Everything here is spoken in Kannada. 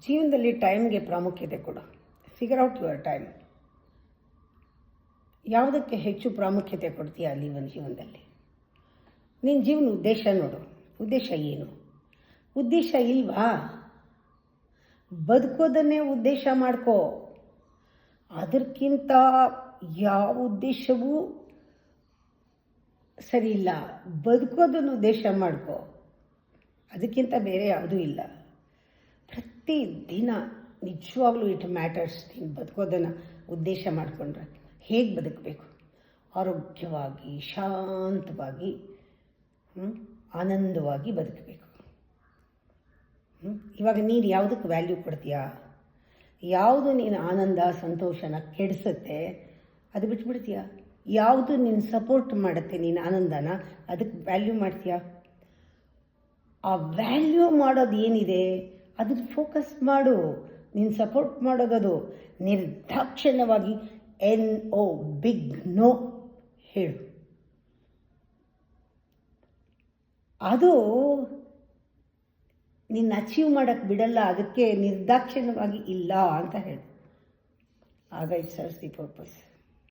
ಜೀವನದಲ್ಲಿ ಟೈಮ್ಗೆ ಪ್ರಾಮುಖ್ಯತೆ ಕೊಡು. Figure out your time. ಯಾವುದಕ್ಕೆ ಹೆಚ್ಚು ಪ್ರಾಮುಖ್ಯತೆ ಕೊಡ್ತೀಯ ಅಲ್ಲಿ ಒಂದು ಜೀವನದಲ್ಲಿ? ನಿನ್ನ ಜೀವನ ಉದ್ದೇಶ ನೋಡು. ಉದ್ದೇಶ ಏನು? ಉದ್ದೇಶ ಇಲ್ವಾ? ಬದುಕೋದನ್ನೇ ಉದ್ದೇಶ ಮಾಡ್ಕೋ. ಅದಕ್ಕಿಂತ ಯಾವ ಉದ್ದೇಶವೂ ಸರಿ ಇಲ್ಲ. ಬದುಕೋದನ್ನು ಉದ್ದೇಶ ಮಾಡ್ಕೋ. ಅದಕ್ಕಿಂತ ಬೇರೆ ಯಾವುದೂ ಇಲ್ಲ. ಪ್ರತಿದಿನ ನಿಜವಾಗ್ಲೂ ಇಟ್ ಮ್ಯಾಟರ್ಸ್. ನೀನು ಬದುಕೋದನ್ನು ಉದ್ದೇಶ ಮಾಡಿಕೊಂಡ್ರೆ ಹೇಗೆ ಬದುಕಬೇಕು? ಆರೋಗ್ಯವಾಗಿ, ಶಾಂತವಾಗಿ, ಆನಂದವಾಗಿ ಬದುಕಬೇಕು. ಇವಾಗ ನೀನು ಯಾವುದಕ್ಕೆ ವ್ಯಾಲ್ಯೂ ಕೊಡ್ತೀಯಾ? ಯಾವುದು ನೀನು ಆನಂದ ಸಂತೋಷನ ಕೆಡಿಸುತ್ತೆ ಅದು ಬಿಟ್ಬಿಡ್ತೀಯ. ಯಾವುದು ನೀನು ಸಪೋರ್ಟ್ ಮಾಡುತ್ತೆ ನೀನು ಆನಂದನ ಅದಕ್ಕೆ ವ್ಯಾಲ್ಯೂ ಮಾಡ್ತೀಯ. ಆ ವ್ಯಾಲ್ಯೂ ಮಾಡೋದು ಏನಿದೆ ಅದಕ್ಕೆ ಫೋಕಸ್ ಮಾಡು. ನೀನು ಸಪೋರ್ಟ್ ಮಾಡೋದದು ನಿರ್ದಾಕ್ಷಿಣ್ಯವಾಗಿ NO ಬಿಗ್ ನೋ ಹೇಳು. ಅದು ನಿನ್ನ ಅಚೀವ್ ಮಾಡೋಕ್ಕೆ ಬಿಡಲ್ಲ. ಅದಕ್ಕೆ ನಿರ್ದಾಕ್ಷಿಣ್ಯವಾಗಿ ಇಲ್ಲ ಅಂತ ಹೇಳು. ಆಗ ಇಟ್ ಸರ್ವ್ಸ್ ದಿ ಪರ್ಪಸ್.